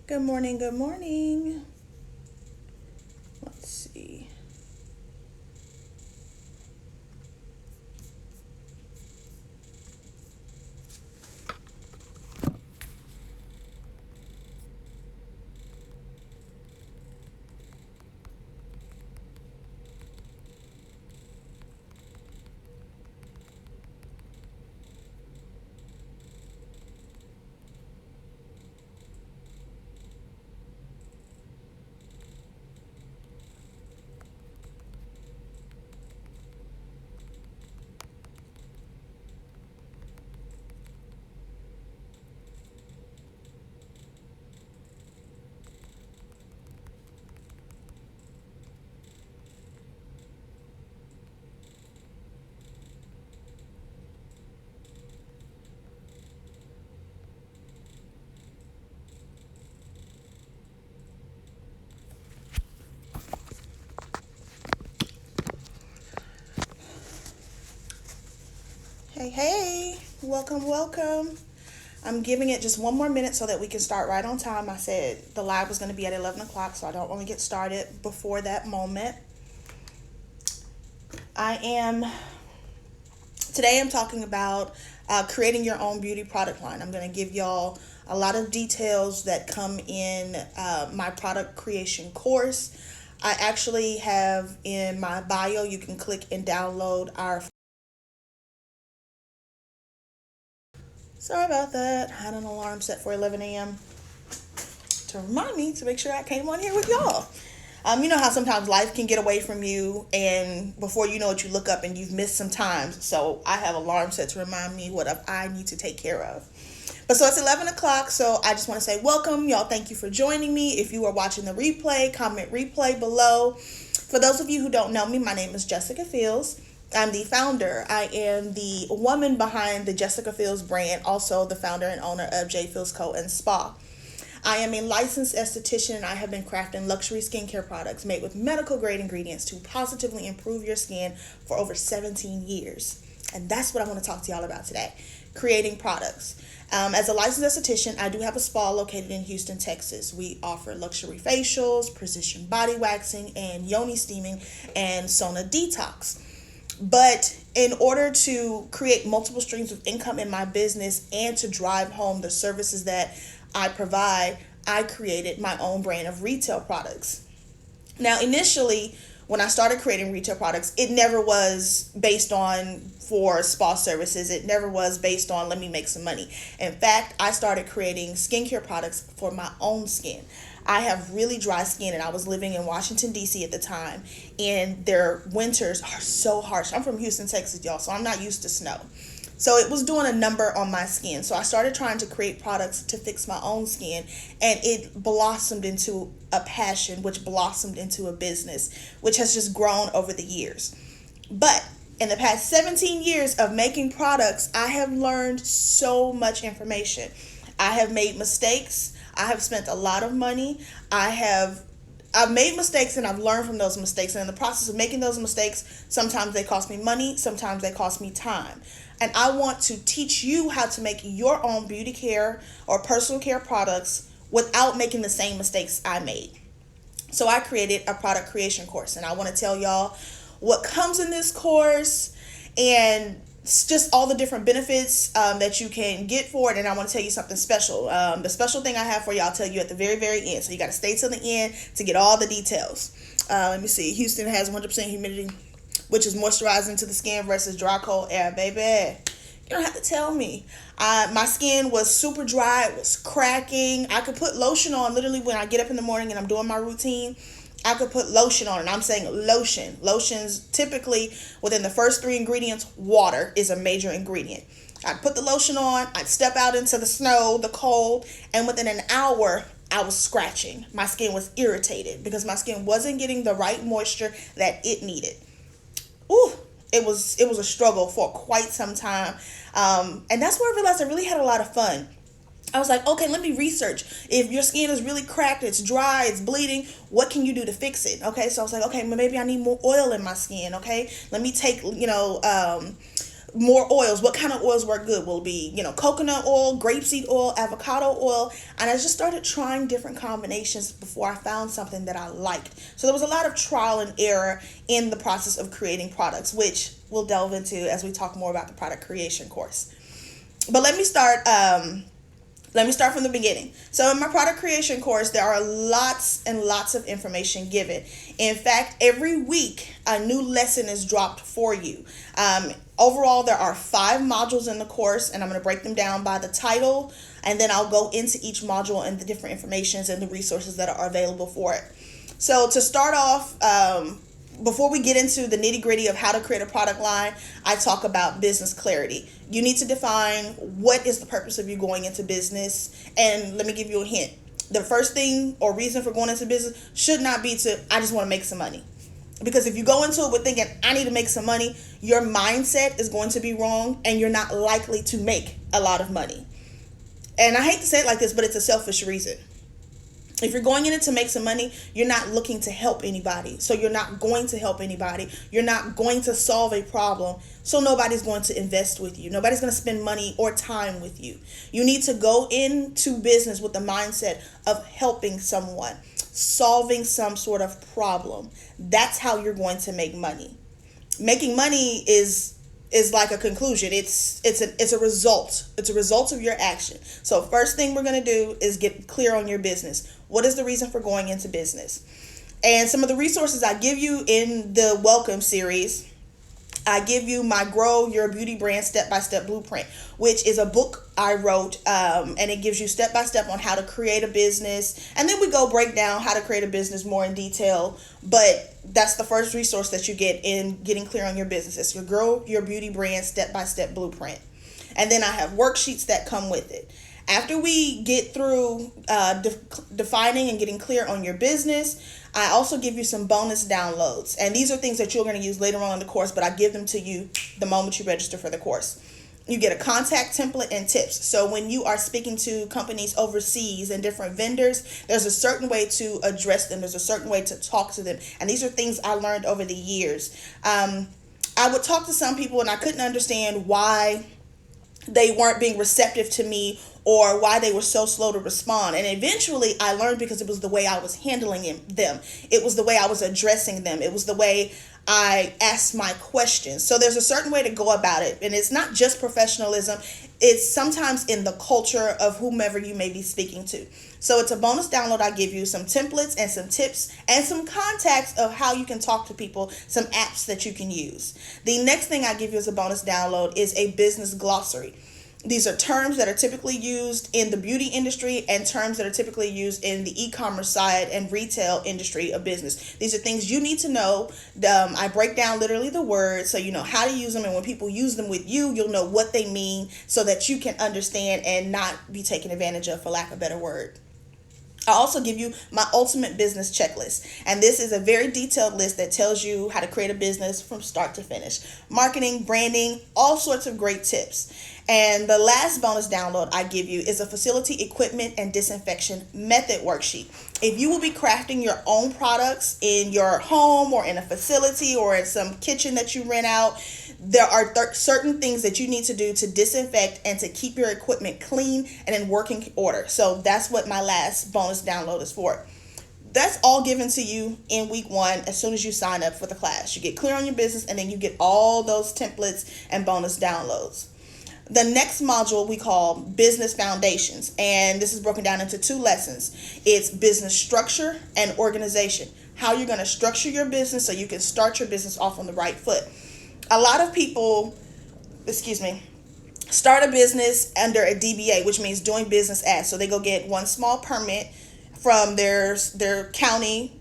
Good morning, good morning. Let's see. Hey, hey, welcome, welcome. I'm giving it just one more minute so that we can start right on time. I said the live was going to be at 11 o'clock, so I don't want to get started before that moment. I am, today I'm talking about creating your own beauty product line. I'm going to give y'all a lot of details that come in my product creation course. I actually have in my bio, you can click and download our. Sorry about that. I had an alarm set for 11 a.m. to remind me to make sure I came on here with y'all. You know how sometimes life can get away from you, and before you know it, you look up and you've missed some times. So I have alarm set to remind me what I need to take care of. But so it's 11 o'clock, so I just want to say welcome. Y'all, thank you for joining me. If you are watching the replay, comment replay below. For those of you who don't know me, my name is Jessica Fields. I'm the founder. I am the woman behind the Jessica Fields brand, also the founder and owner of J Fields Co. and Spa. I am a licensed esthetician and I have been crafting luxury skincare products made with medical grade ingredients to positively improve your skin for over 17 years. And that's what I want to talk to y'all about today, creating products. As a licensed esthetician, I do have a spa located in Houston, Texas. We offer luxury facials, precision body waxing, and yoni steaming and sauna detox. But in order to create multiple streams of income in my business and to drive home the services that I provide, I created my own brand of retail products. Now, initially, when I started creating retail products, it never was based on for spa services. It never was based on let me make some money. In fact, I started creating skincare products for my own skin. I have really dry skin and I was living in Washington, D.C. at the time, and their winters are so harsh. I'm from Houston, Texas, y'all, so I'm not used to snow. So it was doing a number on my skin. So I started trying to create products to fix my own skin, and it blossomed into a passion, which blossomed into a business, which has just grown over the years. But in the past 17 years of making products, I have learned so much information. I have made mistakes. I have spent a lot of money. I've made mistakes and I've learned from those mistakes. And in the process of making those mistakes, sometimes they cost me money, sometimes they cost me time. And I want to teach you how to make your own beauty care or personal care products without making the same mistakes I made. So I created a product creation course, and I want to tell y'all what comes in this course and just all the different benefits that you can get for it. And I want to tell you something special. The special thing I have for you, I'll tell you at the very, very end. So you got to stay till the end to get all the details. Let me see. Houston has 100% humidity, which is moisturizing to the skin versus dry, cold air, baby. You don't have to tell me. My skin was super dry. It was cracking. I could put lotion on literally when I get up in the morning and I'm doing my routine. I could put lotion on, and I'm saying lotion. Lotions typically within the first three ingredients, water is a major ingredient. I'd put the lotion on, I'd step out into the snow, the cold, and within an hour, I was scratching. My skin was irritated because my skin wasn't getting the right moisture that it needed. Ooh, it was a struggle for quite some time, and that's where I realized I really had a lot of fun. I was like, okay, let me research. If your skin is really cracked, it's dry, it's bleeding, what can you do to fix it? Okay, so I was like, okay, maybe I need more oil in my skin. Okay, let me take, more oils. What kind of oils work good? Will it be, coconut oil, grapeseed oil, avocado oil? And I just started trying different combinations before I found something that I liked. So there was a lot of trial and error in the process of creating products, which we'll delve into as we talk more about the product creation course. But let me start from the beginning. So in my product creation course, there are lots and lots of information given. In fact, every week a new lesson is dropped for you. Overall, there are 5 modules in the course, and I'm going to break them down by the title, and then I'll go into each module and the different informations and the resources that are available for it. So to start off, before we get into the nitty gritty of how to create a product line, I talk about business clarity. You need to define what is the purpose of you going into business. And let me give you a hint. The first thing or reason for going into business should not be I just want to make some money. Because if you go into it with thinking, I need to make some money, your mindset is going to be wrong and you're not likely to make a lot of money. And I hate to say it like this, but it's a selfish reason. If you're going in it to make some money, you're not looking to help anybody. So you're not going to help anybody. You're not going to solve a problem. So nobody's going to invest with you. Nobody's going to spend money or time with you. You need to go into business with the mindset of helping someone, solving some sort of problem. That's how you're going to make money. Making money is like a conclusion. It's a result. It's a result of your action. So first thing we're going to do is get clear on your business. What is the reason for going into business? And some of the resources I give you in the Welcome series, I give you my Grow Your Beauty Brand Step-by-Step Blueprint, which is a book I wrote, and it gives you step-by-step on how to create a business. And then we go break down how to create a business more in detail. But that's the first resource that you get in getting clear on your business. It's your Grow Your Beauty Brand Step-by-Step Blueprint. And then I have worksheets that come with it. After we get through defining and getting clear on your business, I also give you some bonus downloads. And these are things that you're going to use later on in the course, but I give them to you the moment you register for the course. You get a contact template and tips. So when you are speaking to companies overseas and different vendors, there's a certain way to address them. There's a certain way to talk to them. And these are things I learned over the years. I would talk to some people and I couldn't understand why they weren't being receptive to me or why they were so slow to respond. And eventually I learned because it was the way I was handling them. It was the way I was addressing them. It was the way I asked my questions. So there's a certain way to go about it. And it's not just professionalism. It's sometimes in the culture of whomever you may be speaking to. So it's a bonus download. I give you some templates and some tips and some contacts of how you can talk to people, some apps that you can use. The next thing I give you as a bonus download is a business glossary. These are terms that are typically used in the beauty industry and terms that are typically used in the e-commerce side and retail industry of business. These are things you need to know. I break down literally the words so you know how to use them, and when people use them with you, you'll know what they mean so that you can understand and not be taken advantage of, for lack of a better word. I also give you my ultimate business checklist. And this is a very detailed list that tells you how to create a business from start to finish. Marketing, branding, all sorts of great tips. And the last bonus download I give you is a facility equipment and disinfection method worksheet. If you will be crafting your own products in your home or in a facility or in some kitchen that you rent out, there are certain things that you need to do to disinfect and to keep your equipment clean and in working order. So that's what my last bonus download is for. That's all given to you in week 1 as soon as you sign up for the class. You get clear on your business and then you get all those templates and bonus downloads. The next module we call Business Foundations, and this is broken down into 2 lessons. It's business structure and organization. How you're going to structure your business so you can start your business off on the right foot. A lot of people, start a business under a DBA, which means doing business as. So they go get one small permit from their county.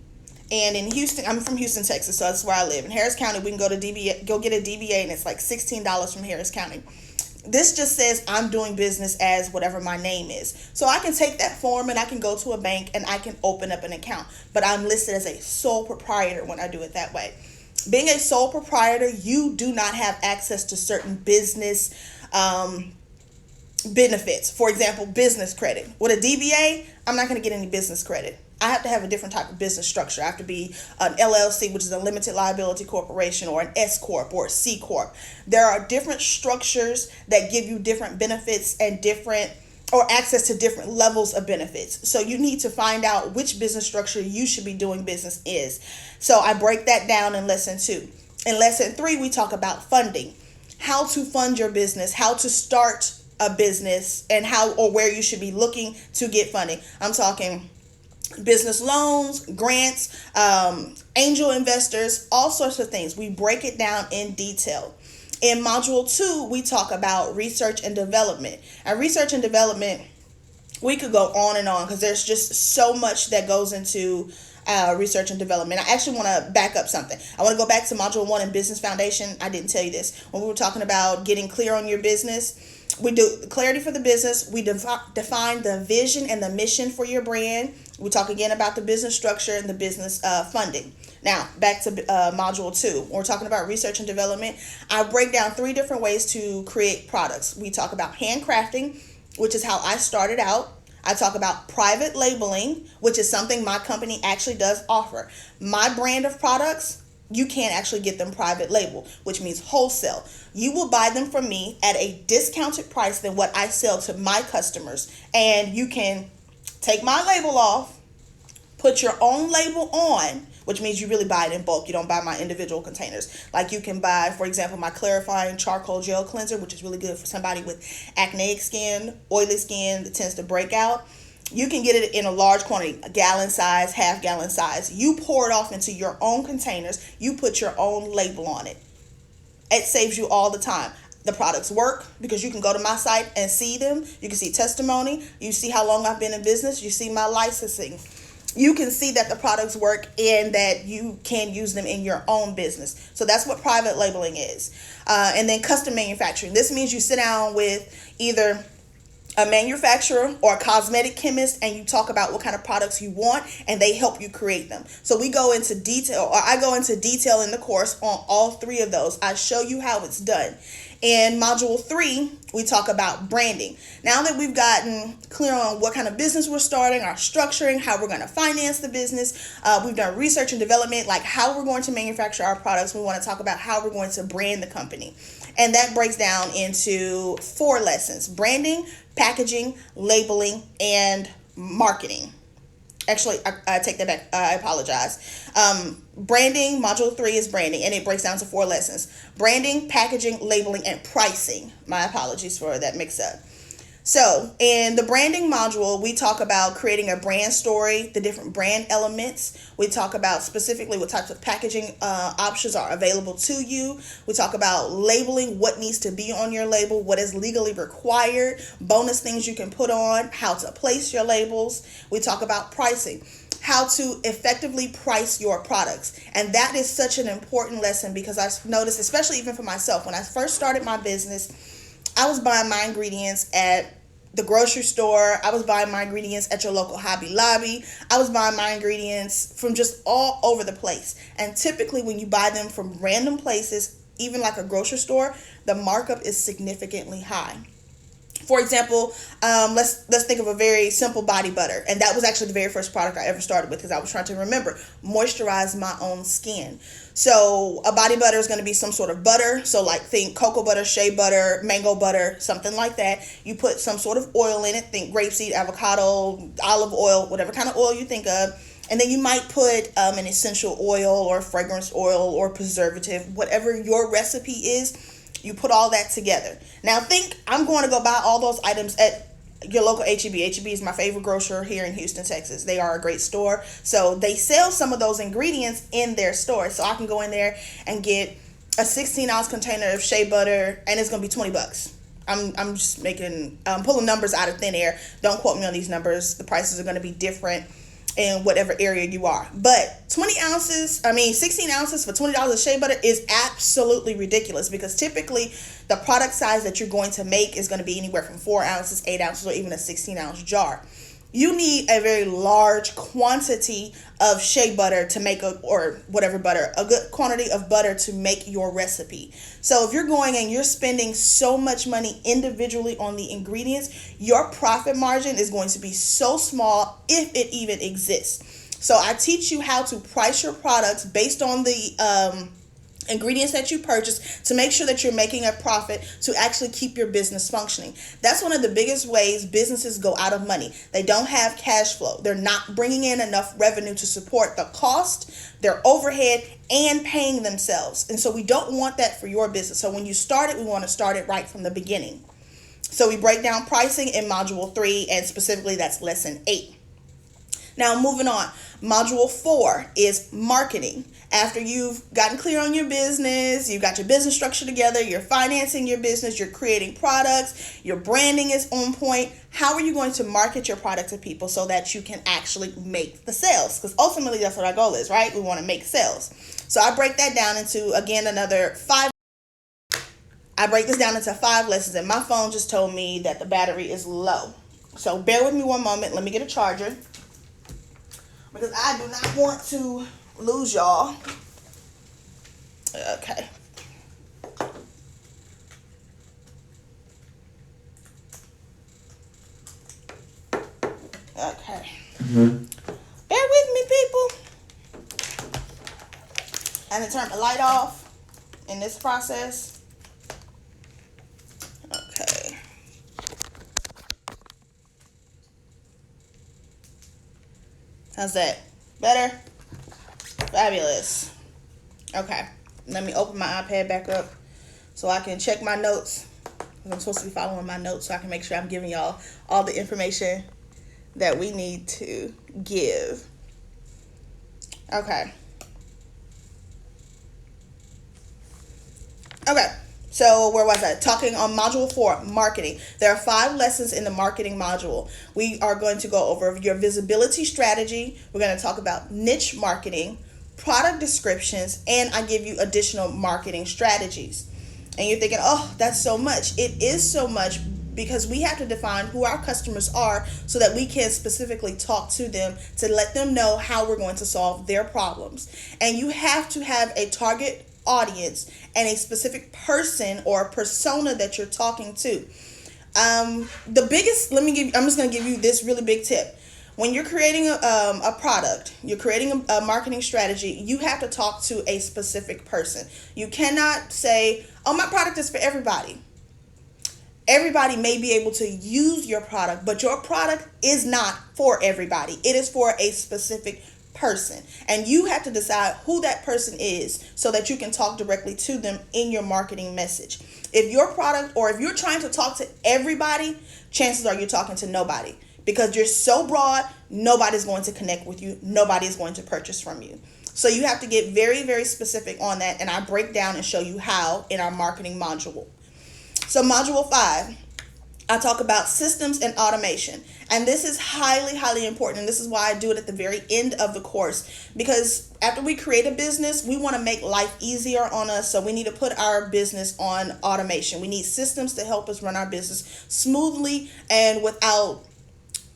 And in Houston, I'm from Houston, Texas, so that's where I live. In Harris County, we can go get a DBA, and it's like $16 from Harris County. This just says I'm doing business as whatever my name is. So I can take that form and I can go to a bank and I can open up an account. But I'm listed as a sole proprietor when I do it that way. Being a sole proprietor, you do not have access to certain business benefits. For example, business credit. With a DBA, I'm not going to get any business credit. I have to have a different type of business structure. I have to be an LLC, which is a limited liability corporation, or an S Corp or a C Corp. There are different structures that give you different benefits and different or access to different levels of benefits. So you need to find out which business structure you should be doing business is. So I break that down in lesson 2. In lesson 3, we talk about funding, how to fund your business, how to start a business, and how or where you should be looking to get funding. I'm talking business loans, grants, angel investors, all sorts of things. We break it down in detail. In module 2, we talk about research and development. And research and development, we could go on and on because there's just so much that goes into research and development. I actually want to back up something. I want to go back to module 1 in business foundation. I didn't tell you this. When we were talking about getting clear on your business, we do clarity for the business. We define the vision and the mission for your brand. We talk again about the business structure and the business funding. Now, back to module 2. We're talking about research and development. I break down 3 different ways to create products. We talk about handcrafting, which is how I started out. I talk about private labeling, which is something my company actually does offer. My brand of products, you can't actually get them private label, which means wholesale. You will buy them from me at a discounted price than what I sell to my customers. And you can take my label off, put your own label on, which means you really buy it in bulk. You don't buy my individual containers. Like you can buy, for example, my clarifying charcoal gel cleanser, which is really good for somebody with acneic skin, oily skin that tends to break out. You can get it in a large quantity, a gallon size, half gallon size. You pour it off into your own containers. You put your own label on it. It saves you all the time. The products work because you can go to my site and see them. You can see testimony. You see how long I've been in business. You see my licensing. You can see that the products work and that you can use them in your own business. So that's what private labeling is. And then custom manufacturing. This means you sit down with either a manufacturer or a cosmetic chemist and you talk about what kind of products you want and they help you create them. So we go into detail, or I go into detail in the course on all 3 of those. I show you how it's done. In module 3, we talk about branding. Now that we've gotten clear on what kind of business we're starting, our structuring, how we're going to finance the business, we've done research and development, like how we're going to manufacture our products. We want to talk about how we're going to brand the company. And that breaks down into 4 lessons: branding, packaging, labeling, and marketing. Actually, I take that back. I apologize. Branding, module 3 is branding, and it breaks down to 4 lessons: branding, packaging, labeling, and pricing. My apologies for that mix-up. So in the branding module, we talk about creating a brand story, the different brand elements. We talk about specifically what types of packaging options are available to you. We talk about labeling, what needs to be on your label, what is legally required, bonus things you can put on, how to place your labels. We talk about pricing, how to effectively price your products. And that is such an important lesson because I noticed, especially even for myself, when I first started my business, I was buying my ingredients at the grocery store. I was buying my ingredients at your local Hobby Lobby. I was buying my ingredients from just all over the place. And typically when you buy them from random places, even like a grocery store, the markup is significantly high. For example, let's think of a very simple body butter. And that was actually the very first product I ever started with because I was trying to moisturize my own skin. So a body butter is going to be some sort of butter. So like think cocoa butter, shea butter, mango butter, something like that. You put some sort of oil in it. Think grapeseed, avocado, olive oil, whatever kind of oil you think of. And then you might put an essential oil or fragrance oil or preservative, whatever your recipe is. You put all that together. Now think I'm going to go buy all those items at your local H-E-B. H-E-B is my favorite grocer here in Houston, Texas. They are a great store. So they sell some of those ingredients in their store. So I can go in there and get a 16-ounce container of shea butter and it's going to be $20. I'm just pulling numbers out of thin air. Don't quote me on these numbers. The prices are going to be different in whatever area you are. But 16 ounces for $20 of shea butter is absolutely ridiculous because typically the product size that you're going to make is going to be anywhere from 4 ounces, 8 ounces, or even a 16-ounce jar. you need a very large quantity of shea butter to make or whatever butter, a good quantity of butter to make your recipe. So if you're going and you're spending so much money individually on the ingredients, your profit margin is going to be so small, if it even exists. So I teach you how to price your products based on the ingredients that you purchase to make sure that you're making a profit to actually keep your business functioning. That's one of the biggest ways businesses go out of money. They don't have cash flow. They're not bringing in enough revenue to support the cost, their overhead, and paying themselves. And so we don't want that for your business. So when you start it, we want to start it right from the beginning. So we break down pricing in module 3, and specifically that's lesson 8. Now, moving on, module 4 is marketing. After you've gotten clear on your business, you've got your business structure together, you're financing your business, you're creating products, your branding is on point, how are you going to market your product to people so that you can actually make the sales? Because ultimately that's what our goal is, right? We want to make sales. So I break that down into, again, I break this down into 5 lessons, and my phone just told me that the battery is low. So bear with me one moment. Let me get a charger, because I do not want to lose y'all. Okay. Okay. Bear with me, people. And to turn the light off in this process. Okay. How's that? Better? Fabulous. Okay. Let me open my iPad back up so I can check my notes. I'm supposed to be following my notes so I can make sure I'm giving y'all all the information that we need to give. Okay. Okay. So where was I? Talking on module 4, marketing. There are 5 lessons in the marketing module. We are going to go over your visibility strategy. We're going to talk about niche marketing, product descriptions, and I give you additional marketing strategies. And you're thinking, oh, that's so much. It is so much because we have to define who our customers are so that we can specifically talk to them to let them know how we're going to solve their problems. And you have to have a target audience and a specific person or persona that you're talking to. I'm just going to give you this really big tip. When you're creating a product, you're creating a marketing strategy, you have to talk to a specific person. You cannot say, oh, my product is for everybody. Everybody may be able to use your product, but your product is not for everybody. It is for a specific person. And you have to decide who that person is so that you can talk directly to them in your marketing message. If your product, or if you're trying to talk to everybody, chances are you're talking to nobody. Because you're so broad, nobody's going to connect with you. Nobody is going to purchase from you. So you have to get very, very specific on that. And I break down and show you how in our marketing module. So module 5, I talk about systems and automation. And this is highly, highly important. And this is why I do it at the very end of the course. Because after we create a business, we want to make life easier on us. So we need to put our business on automation. We need systems to help us run our business smoothly and without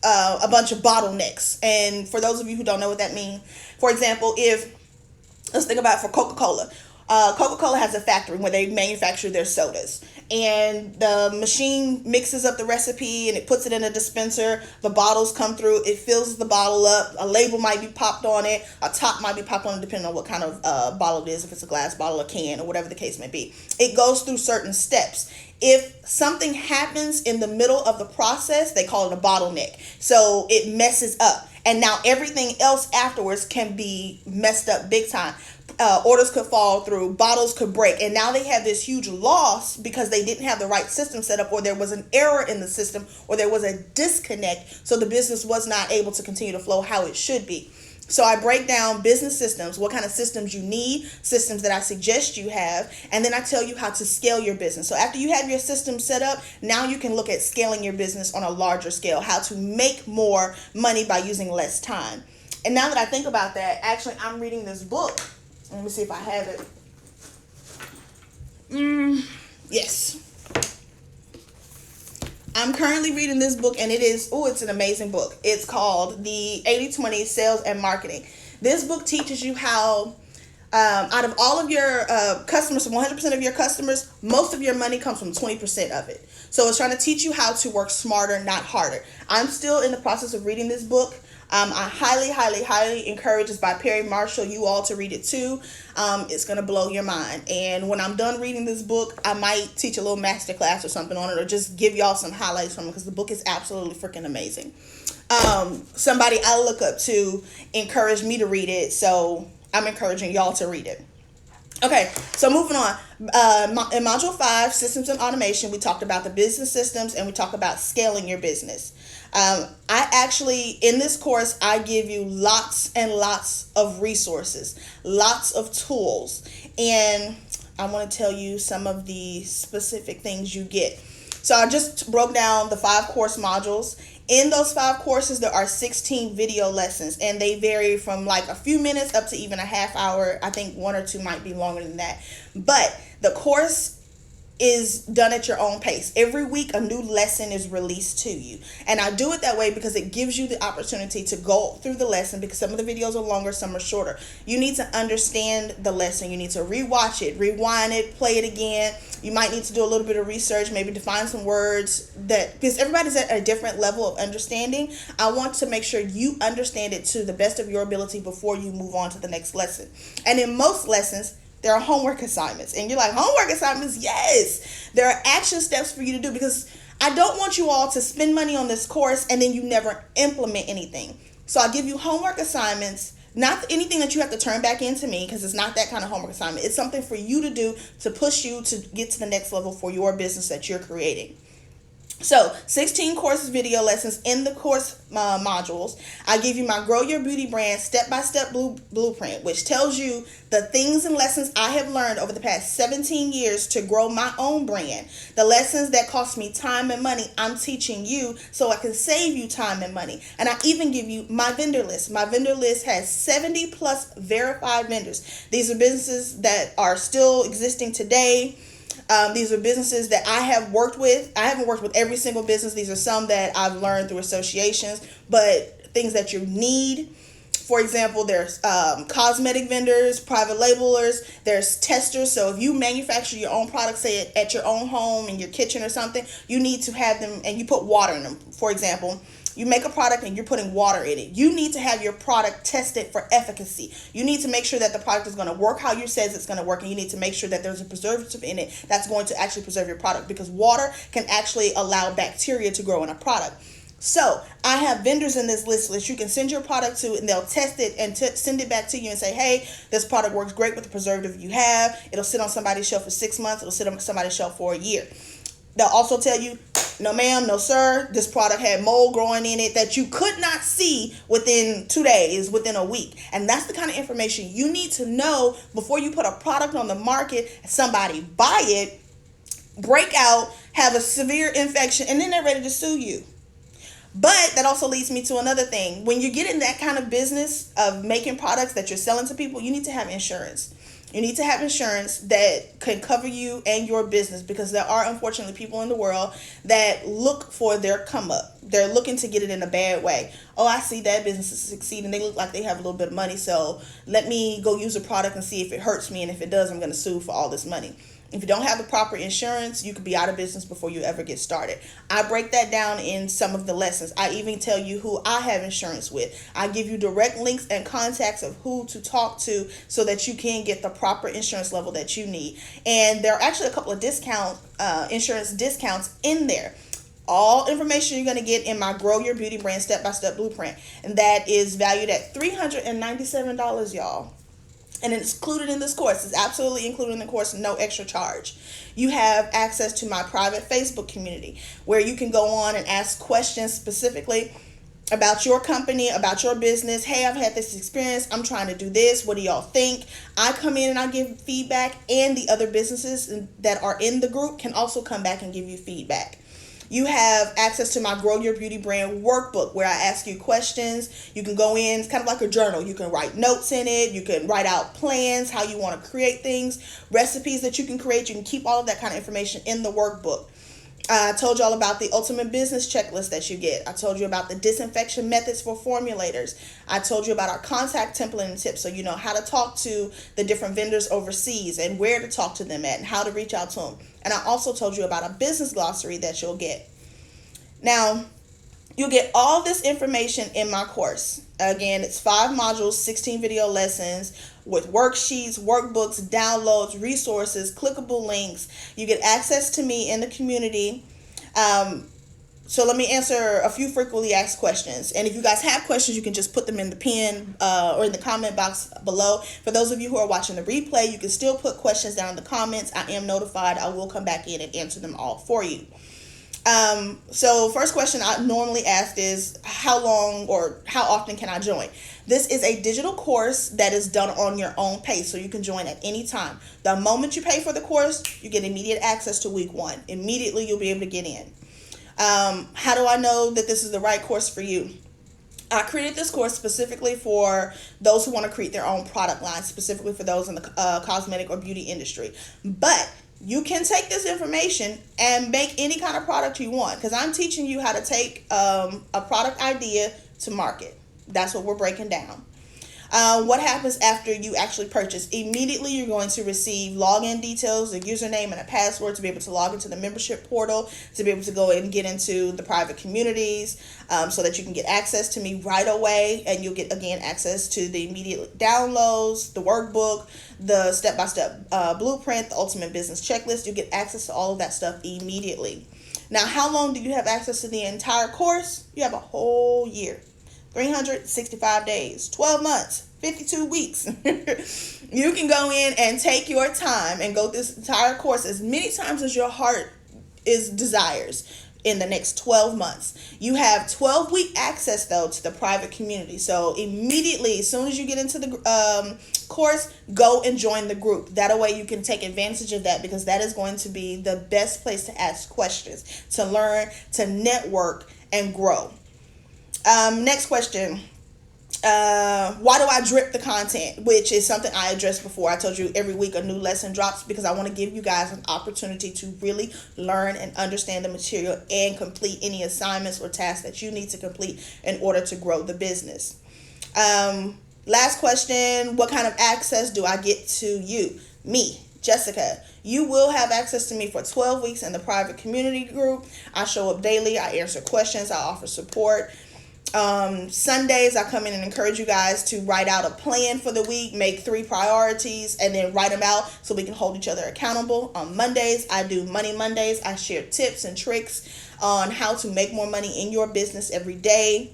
a bunch of bottlenecks. And for those of you who don't know what that means, for example, let's think about for Coca-Cola. Coca-Cola has a factory where they manufacture their sodas, and the machine mixes up the recipe and it puts it in a dispenser. The bottles come through, it fills the bottle up, a label might be popped on it, a top might be popped on it depending on what kind of bottle it is, if it's a glass bottle, a can, or whatever the case may be. It goes through certain steps. If something happens in the middle of the process, they call it a bottleneck. So it messes up. And now everything else afterwards can be messed up big time. Orders could fall through, bottles could break, and now they have this huge loss because they didn't have the right system set up, or there was an error in the system, or there was a disconnect, so the business was not able to continue to flow how it should be. So I break down business systems, what kind of systems you need, systems that I suggest you have, and then I tell you how to scale your business. So after you have your system set up, now you can look at scaling your business on a larger scale, how to make more money by using less time. And now that I think about that, actually I'm reading this book. Let me see if I have it. Yes. I'm currently reading this book, and it's an amazing book. It's called The 80/20 Sales and Marketing. This book teaches you how, out of all of your customers, 100% of your customers, most of your money comes from 20% of it. So it's trying to teach you how to work smarter, not harder. I'm still in the process of reading this book. I highly, highly, highly encourage. It's by Perry Marshall. You all to read it too. It's gonna blow your mind. And when I'm done reading this book, I might teach a little master class or something on it, or just give y'all some highlights from it, because the book is absolutely freaking amazing. Somebody I look up to encouraged me to read it, so I'm encouraging y'all to read it. Okay, so moving on. In Module 5, Systems and Automation, we talked about the business systems, and we talked about scaling your business. In this course, I give you lots and lots of resources, lots of tools, and I want to tell you some of the specific things you get. So I just broke down the 5 course modules. In those 5 courses, there are 16 video lessons, and they vary from like a few minutes up to even a half hour. I think 1 or 2 might be longer than that. But the course is done at your own pace. Every week, a new lesson is released to you. And I do it that way because it gives you the opportunity to go through the lesson, because some of the videos are longer, some are shorter. You need to understand the lesson. You need to rewatch it, rewind it, play it again. You might need to do a little bit of research, maybe define some words, because everybody's at a different level of understanding. I want to make sure you understand it to the best of your ability before you move on to the next lesson. And in most lessons, there are homework assignments. And you're like, homework assignments? Yes. There are action steps for you to do, because I don't want you all to spend money on this course and then you never implement anything. So I give you homework assignments, not anything that you have to turn back into me, because it's not that kind of homework assignment. It's something for you to do to push you to get to the next level for your business that you're creating. So 16 course video lessons in the course modules. I give you my Grow Your Beauty Brand step-by-step blueprint, which tells you the things and lessons I have learned over the past 17 years to grow my own brand. The lessons that cost me time and money, I'm teaching you so I can save you time and money. And I even give you my vendor list. My vendor list has 70 plus verified vendors. These are businesses that are still existing today. These are businesses that I have worked with. I haven't worked with every single business. These are some that I've learned through associations, but things that you need. For example, there's cosmetic vendors, private labelers, there's testers. So if you manufacture your own products, say at your own home, in your kitchen or something, you need to have them, and you put water in them. For example, you make a product and you're putting water in it. You need to have your product tested for efficacy. You need to make sure that the product is going to work how you says it's going to work, and you need to make sure that there's a preservative in it that's going to actually preserve your product, because water can actually allow bacteria to grow in a product. So I have vendors in this list that you can send your product to, and they'll test it and send it back to you and say, hey, this product works great with the preservative you have. It'll sit on somebody's shelf for 6 months. It'll sit on somebody's shelf for a year. They'll also tell you, no ma'am, no sir, this product had mold growing in it that you could not see within 2 days, within a week. And that's the kind of information you need to know before you put a product on the market, somebody buy it, break out, have a severe infection, and then they're ready to sue you. But that also leads me to another thing. When you get in that kind of business of making products that you're selling to people, you need to have insurance. You need to have insurance that can cover you and your business, because there are unfortunately people in the world that look for their come up. They're looking to get it in a bad way. Oh, I see that business is succeeding. They look like they have a little bit of money, so let me go use a product and see if it hurts me, and if it does, I'm going to sue for all this money. If you don't have the proper insurance, you could be out of business before you ever get started. I break that down in some of the lessons. I even tell you who I have insurance with. I give you direct links and contacts of who to talk to so that you can get the proper insurance level that you need. And there are actually a couple of insurance discounts in there. All information you're going to get in my Grow Your Beauty Brand step-by-step blueprint. And that is valued at $397, y'all. And it's included in this course. It's absolutely included in the course, no extra charge. You have access to my private Facebook community, where you can go on and ask questions specifically about your company, about your business. Hey, I've had this experience. I'm trying to do this. What do y'all think? I come in and I give feedback, and the other businesses that are in the group can also come back and give you feedback. You have access to my Grow Your Beauty Brand workbook, where I ask you questions. You can go in, it's kind of like a journal. You can write notes in it. You can write out plans, how you want to create things, recipes that you can create. You can keep all of that kind of information in the workbook. I told you all about the ultimate business checklist that you get. I told you about the disinfection methods for formulators. I told you about our contact template and tips, so you know how to talk to the different vendors overseas and where to talk to them at and how to reach out to them. And I also told you about a business glossary that you'll get. Now, you'll get all this information in my course. Again, it's 5 modules, 16 video lessons with worksheets, workbooks, downloads, resources, clickable links. You get access to me in the community. So let me answer a few frequently asked questions. And if you guys have questions, you can just put them in the pin or in the comment box below. For those of you who are watching the replay, you can still put questions down in the comments. I am notified. I will come back in and answer them all for you. So first question I normally ask is how long or how often can I join? This is a digital course that is done on your own pace, so you can join at any time. The moment you pay for the course, you get immediate access to week 1. Immediately you'll be able to get in. How do I know that this is the right course for you? I created this course specifically for those who want to create their own product line, specifically for those in the cosmetic or beauty industry. But you can take this information and make any kind of product you want, because I'm teaching you how to take a product idea to market. That's what we're breaking down. What happens after you actually purchase? Immediately you're going to receive login details, a username and a password to be able to log into the membership portal, to be able to go and get into the private communities, so that you can get access to me right away. And you'll get, again, access to the immediate downloads, the workbook, the step-by-step blueprint, the ultimate business checklist. You get access to all of that stuff immediately. Now, how long do you have access to the entire course? You have a whole year. 365 days, 12 months, 52 weeks. You can go in and take your time and go through this entire course as many times as your heart desires in the next 12 months. You have 12-week access, though, to the private community. So immediately, as soon as you get into the course, go and join the group. That way you can take advantage of that, because that is going to be the best place to ask questions, to learn, to network, and grow. Next question. Why do I drip the content? Which is something I addressed before. I told you every week a new lesson drops, because I want to give you guys an opportunity to really learn and understand the material and complete any assignments or tasks that you need to complete in order to grow the business. Last question. What kind of access do I get to you? Me, Jessica. You will have access to me for 12 weeks in the private community group. I show up daily. I answer questions. I offer support. Sundays, I come in and encourage you guys to write out a plan for the week, make 3 priorities, and then write them out so we can hold each other accountable. On Mondays, I do Money Mondays. I share tips and tricks on how to make more money in your business every day.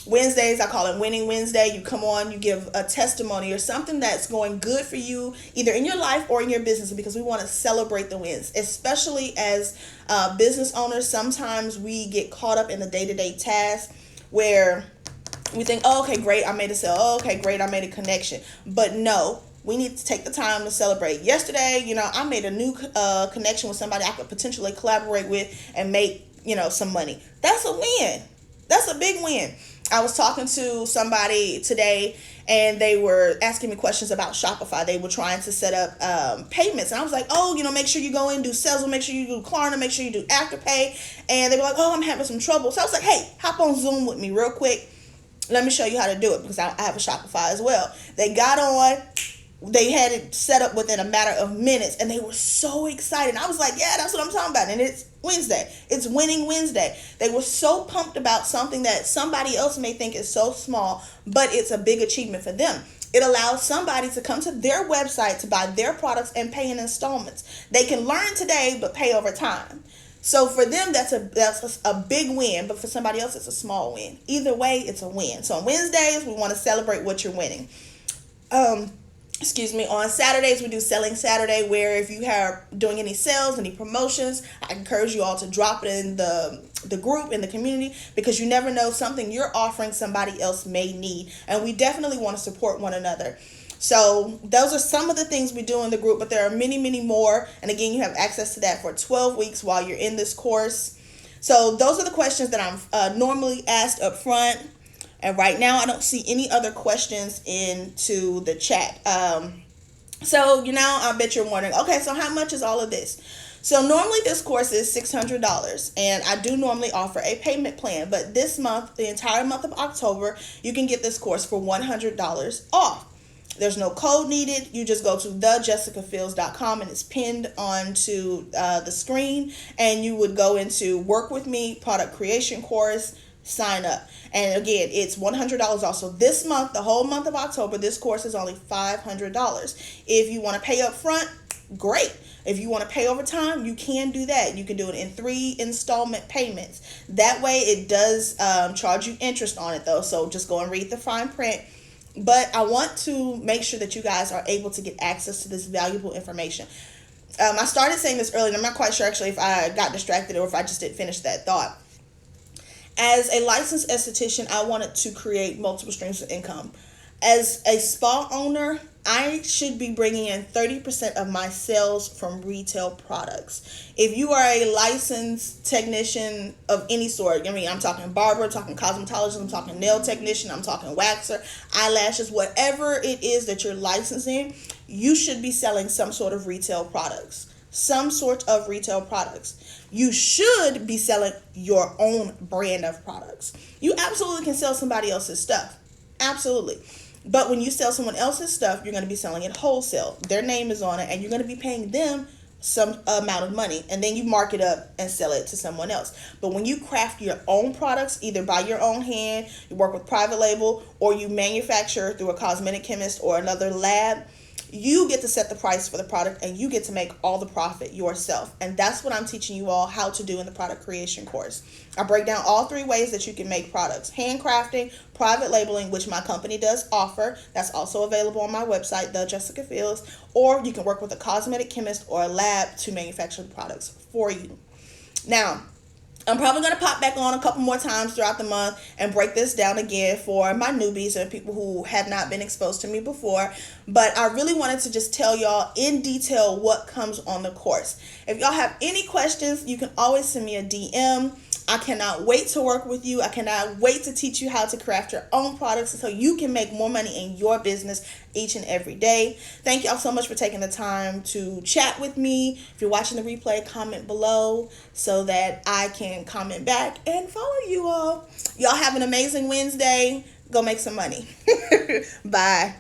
Wednesdays, I call it Winning Wednesday. You come on, you give a testimony or something that's going good for you, either in your life or in your business, because we want to celebrate the wins, especially as business owners. Sometimes we get caught up in the day-to-day tasks where we think, oh, okay, great, I made a sale. Oh, okay, great, I made a connection. But no, we need to take the time to celebrate. Yesterday, I made a new connection with somebody I could potentially collaborate with and make, some money. That's a win. That's a big win. I was talking to somebody today, and they were asking me questions about Shopify. They were trying to set up payments. And I was like, make sure you go in and do Sezzle, make sure you do Klarna, make sure you do Afterpay. And they were like, I'm having some trouble. So I was like, hey, hop on Zoom with me real quick. Let me show you how to do it, because I have a Shopify as well. They got on. They had it set up within a matter of minutes, and they were so excited. I was like, yeah, that's what I'm talking about. And it's Wednesday. It's Winning Wednesday. They were so pumped about something that somebody else may think is so small, but it's a big achievement for them. It allows somebody to come to their website to buy their products and pay in installments. They can learn today, but pay over time. So for them, that's a big win, but for somebody else, it's a small win. Either way, it's a win. So on Wednesdays, we want to celebrate what you're winning. On Saturdays, we do Selling Saturday, where if you are doing any sales, any promotions, I encourage you all to drop it in the group, in the community, because you never know, something you're offering somebody else may need. And we definitely want to support one another. So those are some of the things we do in the group, but there are many, many more. And again, you have access to that for 12 weeks while you're in this course. So those are the questions that I'm normally asked up front. And right now, I don't see any other questions into the chat. I bet you're wondering, okay, so how much is all of this? So normally this course is $600, and I do normally offer a payment plan, but this month, the entire month of October, you can get this course for $100 off. There's no code needed. You just go to thejessicafields.com, and it's pinned onto the screen, and you would go into work with me, product creation course, sign up. And again, it's $100 also. This month, the whole month of October, this course is only $500. If you want to pay up front, great. If you want to pay over time, you can do that. You can do it in 3 installment payments. That way it does charge you interest on it though. So just go and read the fine print. But I want to make sure that you guys are able to get access to this valuable information. I started saying this earlier, and I'm not quite sure actually if I got distracted or if I just didn't finish that thought. As a licensed esthetician, I wanted to create multiple streams of income. As a spa owner, I should be bringing in 30% of my sales from retail products. If you are a licensed technician of any sort, I mean, I'm talking barber, I'm talking cosmetologist, I'm talking nail technician, I'm talking waxer, eyelashes, whatever it is that you're licensing, you should be selling some sort of retail products. Some sort of retail products. You should be selling your own brand of products. You absolutely can sell somebody else's stuff. Absolutely. But when you sell someone else's stuff, you're going to be selling it wholesale. Their name is on it, and you're going to be paying them some amount of money, and then you mark it up and sell it to someone else. But when you craft your own products, either by your own hand, you work with private label, or you manufacture through a cosmetic chemist or another lab, you get to set the price for the product, and you get to make all the profit yourself. And that's what I'm teaching you all how to do in the product creation course. I break down all 3 ways that you can make products: handcrafting, private labeling, which my company does offer. That's also available on my website, The Jessica Fields, or you can work with a cosmetic chemist or a lab to manufacture the products for you. Now, I'm probably going to pop back on a couple more times throughout the month and break this down again for my newbies and people who have not been exposed to me before. But I really wanted to just tell y'all in detail what comes on the course. If y'all have any questions, you can always send me a DM. I cannot wait to work with you. I cannot wait to teach you how to craft your own products so you can make more money in your business each and every day. Thank y'all so much for taking the time to chat with me. If you're watching the replay, comment below so that I can comment back and follow you all. Y'all have an amazing Wednesday. Go make some money. Bye.